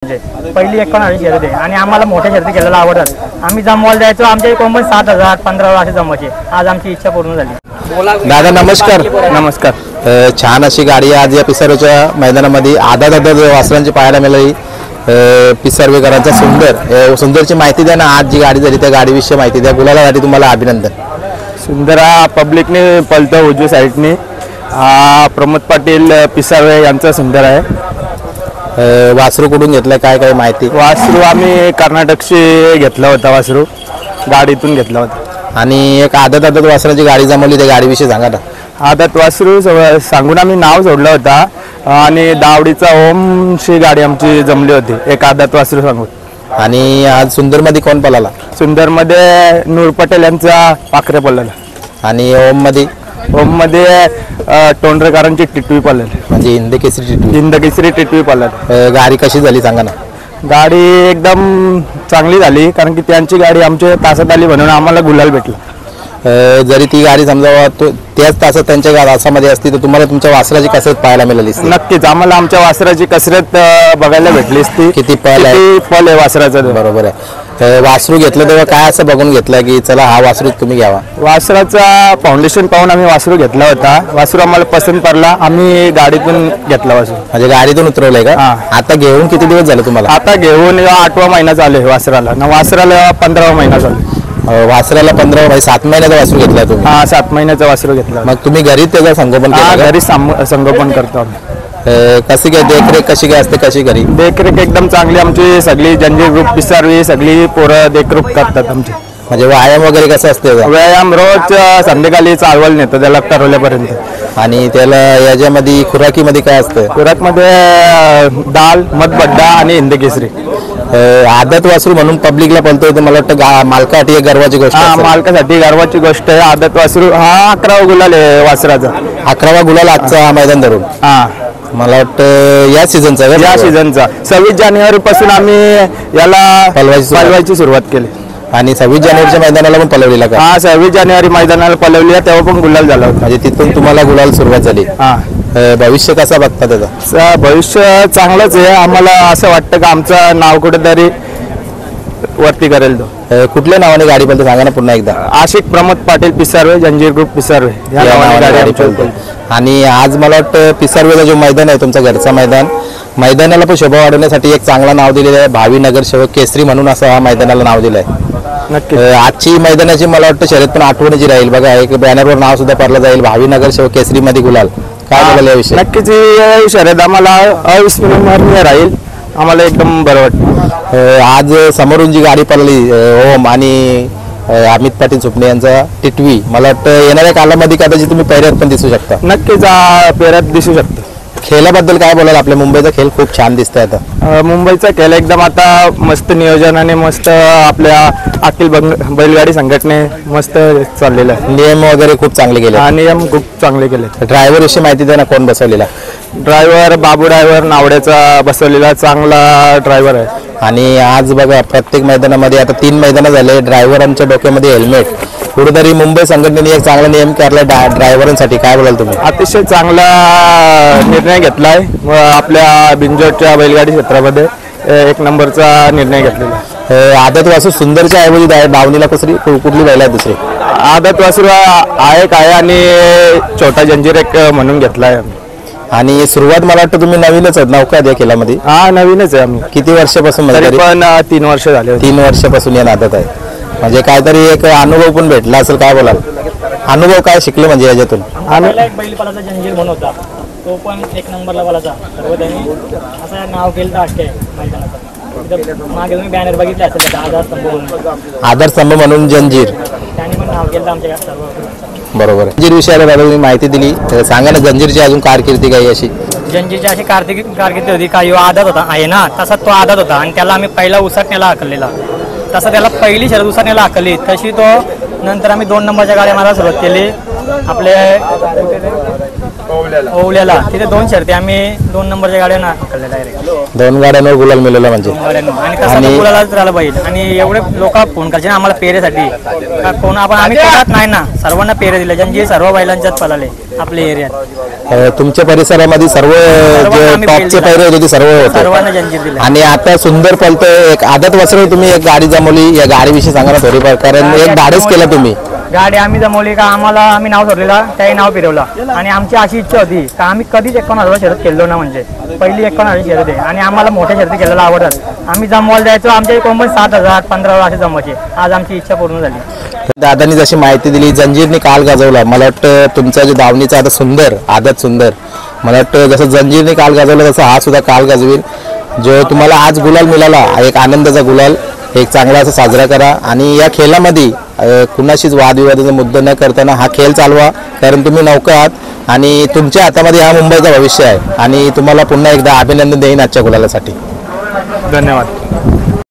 पहिली 51 शर्यत आहे आणि आम्हाला मोठ्या शर्यती खेळायला आवडतात। आम्ही जमवायला जायचो, आमच्या कोंबड 7,000 15,000 असे जमवायचे। आज आमची इच्छा पूर्ण झाली। दादा नमस्कार। नमस्कार। छान अशी गाडी आज या पिसारोच्या मैदानामध्ये आदत वासरांची पाहायला मिळाली। पिसारवेकरांचा सुंदरची माहिती द्या ना, आज जी गाडी झाली त्या गाडीविषयी माहिती द्या। गुलालासाठी तुम्हाला अभिनंदन। सुंदरा पब्लिकने पलतो उजवी साईडने। प्रमोद पाटील पिसारवे यांचा सुंदर आहे। वासरू कुठून घेतलं, काय काय माहिती? वासरू आम्ही कर्नाटकशी घेतला होता, वासरू गाडीतून घेतला होता। आणि एक आदत वासराची गाडी जमवली, त्या गाडीविषयी सांगा ना। आदत वासरू सांगून आम्ही नाव सोडलं होता आणि दावडीचा ओमशी गाडी आमची जमली होती, एक आदत वासरू सांगून। आणि आज सुंदरमध्ये कोण पळाला? सुंदरमध्ये नूर पटेल यांचा पाखरे पळाला। आणि ओममध्ये टोंडरेकरांची टिटवी पळाली, म्हणजे हिंदकेसरी टिटवी पळाली। गाडी कशी झाली सांगा ना। गाडी एकदम चांगली झाली, कारण की त्यांची गाडी आमच्या तासात आली म्हणून आम्हाला गुलाल भेटला। जरी ती गाडी समजा त्याच तासात त्यांच्या तासामध्ये असती तर तुम्हाला तुमच्या वासराची कसरत पाहायला मिळाली? नक्कीच आम्हाला आमच्या वासराची कसरत बघायला भेटली असती। किती पळ आहे वासराचं। बरोबर आहे। वासरू घेतलं तेव्हा काय असं बघून घेतलं की चला हा वासरू तुम्ही घ्यावा? वासराचा फाउंडेशन पाहून आम्ही वासरू घेतला होता। वासरू आम्हाला पसंत पडला, आम्ही गाडीतून घेतला वासरू। म्हणजे गाडीतून उतरवलंय का? आता घेऊन किती दिवस झाले तुम्हाला? आता घेऊन 8वा महिना चालू आहे वासराला, 15वा महिना चालू आहे। वासराला 7 महिन्याचा वासरू घेतला तुम्ही? 7 महिन्याचा वासरू घेतला। मग तुम्ही घरी त्याचं संगोपन केलं? घरी संगोपन करतो आम्ही। कशी काय देखरेख कशी काय असते? कशी घरी देखरेख एकदम चांगली, आमची सगळी जंजीर ग्रुप पिसारवी सगळी पोरं देखरेख करतात आमची। म्हणजे व्यायाम वगैरे कसं असते? व्यायाम रोज संध्याकाळी चालवायला नेतो त्याला ठरवल्यापर्यंत। आणि त्याला याच्यामध्ये खुराकीमध्ये काय असतं? खुराकमध्ये दाल, मधबड्डा आणि हिंदकेसरी। आदत वासरू म्हणून पब्लिकला पळतोय तर मला वाटतं मालकासाठी एक गर्वाची गोष्ट आहे। मालकासाठी गर्वाची गोष्ट आहे। आदत वासरू 11वा गुलाल आहे वासराचा। 11वा गुलाल आजचा मैदान धरून? मला वाटतं या सीझनचा 26 जानेवारी पासून आम्ही याला पळवायची सुरुवात केली। आणि 26 जानेवारीच्या मैदानाला पण पळवलेला का? 26 जानेवारी मैदानाला पळवली, तेव्हा पण गुलाल झाला होता। म्हणजे तिथून तुम्हाला गुलाल सुरुवात झाली। भविष्य कसं बघता त्याचं? भविष्य चांगलंच आहे। आम्हाला असं वाटतं की आमचं नाव कुठेतरी वरती करेल तो। कुठल्या नावाने गाडी पळते सांगा ना पुन्हा एकदा? आशिक प्रमोद पाटील पिसारवे, जंजीर ग्रुप पिसारवे या नावाने गाडी पळते। आणि आज मला वाटतं पिसारवेचा जो मैदान आहे तुमचा घरचा मैदानाला पण शोभा वाढवण्यासाठी एक चांगला नाव दिलेलं आहे, भावी नगरसेवक केसरी म्हणून असं हा मैदानाला नाव दिलं आहे। नक्की आजची मैदानाची मला वाटतं शर्यत पण आठवणीची राहील बघा, एक बॅनरवर नाव सुद्धा पडलं जाईल, भावी नगरसेवक केसरी मध्ये गुलाल। काय बोलाल याविषयी? नक्कीच ही शर्यत आम्हाला अविस्मरणीय राहील, आम्हाला एकदम बरं वाटतं। आज समोरून जी गाडी पळाली ओम आणि अमित पाटील सुपणे यांचा टिटवी, मला वाटतं येणाऱ्या कालामध्ये कदाचित तुम्ही पैऱ्यात पण दिसू शकता। नक्कीच पेऱ्यात दिसू शकतो। खेळाबद्दल काय बोलाल? आपल्या मुंबईचा खेळ खूप छान दिसतोय आता। मुंबईचा खेळ एकदम आता मस्त नियोजन आणि मस्त आपल्या अखिल बैलगाडी संघटने मस्त चाललेला आहे। नियम वगैरे खूप चांगले केले। नियम खूप चांगले केले। ड्रायव्हर विषयी माहिती द्या ना, कोण बसवलेला? ड्रायव्हर बाबू ड्रायव्हर नावड्याचा बसवलेला चांगला ड्रायव्हर आहे। आणि आज बघा प्रत्येक मैदानामध्ये आता 3 मैदानं झाले, ड्रायव्हरांच्या डोक्यामध्ये हेल्मेट। कुठेतरी मुंबई संघटनेने एक चांगला नियम केला ड्रायव्हरांसाठी, काय बोलाल तुम्ही? अतिशय चांगला निर्णय घेतलाय आपल्या बिंजोडच्या बैलगाडी क्षेत्रामध्ये, एक नंबरचा निर्णय घेतलेला। आदत वासरू सुंदरच्या ऐवजी दावणीला कुठली बैल आहे दुसरी? आदत वासरू आहे आणि छोटा जंजीर एक म्हणून घेतलाय। आणि सुरुवात मला वाटतं तुम्ही नवीनच आहात नौका या खेळामध्ये? नवीनच आहे आम्ही। किती वर्षापासून? पण 3 वर्ष झाले। 3 वर्षापासून या नादात आहे, म्हणजे काहीतरी एक अनुभव पण भेटला असेल, काय बोलाल? अनुभव काय शिकले म्हणजे याच्यातून? एक बैल पळाचा जंजीर म्हणून होता, तो पण 1 नंबरला पळाचा। सर्व त्यांनी असं नाव केलं तर मैदानाचं। मागे तुम्ही बॅनर बघितले असेल, आधारस्तंभ म्हणून जंजीर त्यांनी पण नाव केलं आमच्या सर्व। बरोबर आहे। जंजीर विषयाला दादा तुम्ही माहिती दिली, सांगा ना जंजीरची अजून कारकिर्दी काही अशी? जंजीरची अशी कारकिर्दी होती का, आदत होता आहे ना, तसा तो आदत होता आणि त्याला आम्ही पहिला उसटण्याला हाकललेला। तसं त्याला पहिली शर्यत उसटण्याला हाकली, तशी तो नंतर आम्ही 2 नंबरच्या गाड्या मारायला सुरुवात केली। आपले ओवल्याला तिथे 2 शर्ती आम्ही 2 नंबरच्या गाड्यांना हाकलल्या डायरेक्ट 2 गाड्यांवर गुलाल मिळाला म्हणजे. आणि कसं तर गुलालाच राहिलं पाहिजे. आणि एवढे लोक फोन करायचे ना आम्हाला पेरेसाठी का कोण आपण आम्ही करत नाही ना, सर्वांना पेरे दिले ज्यांचे सर्व बैलांच्यात पळाले आपल्या एरियात. तुमच्या परिसरामध्ये सर्व जे आम्ही टॉपचे बैल पैरे होते ते सर्व होते सर्वांना जंजीर दिले. आणि आता सुंदर पळतोय. एक आदत वासरू तुम्ही एक गाडी जमवली, या गाडीविषयी सांगा ना थोडीफार, कारण एक धाडस केलं तुम्ही. गाडी आम्ही जमवली का आम्ही नाव सोडलेला त्याही नाव फिरवला. आणि आमची अशी इच्छा होती का आम्ही कधीच 51,000 शर्यत खेळलो ना, म्हणजे पहिली 51,000 शर्यत आहे आणि आम्हाला मोठ्या शर्यती खेळायला आवडतात. आम्ही जमवायला जायचो, आमच्या कोण 7,000 15,000 असे जमवायचे. आज आमची इच्छा पूर्ण झाली. दादांनी जशी माहिती दिली, जंजीरने काल गाजवला. मला वाटतं तुमचा जो दावणीचा आता सुंदर आदत सुंदर, मला वाटतं जसं जंजीरने काल गाजवला तसं हा सुद्धा काल गाजवेल. जो तुम्हाला आज गुलाल मिळाला, एक आनंदाचा गुलाल, एक चांगला असा साजरा करा. आणि या खेळामध्ये कुणाशीच वादविवादाचा मुद्दा न करताना हा खेळ चालवा, कारण तुम्ही नौका आहात आणि तुमच्या हातामध्ये हा मुंबईचा भविष्य आहे. आणि तुम्हाला पुन्हा एकदा अभिनंदन देईन आजच्या गुलालासाठी. धन्यवाद.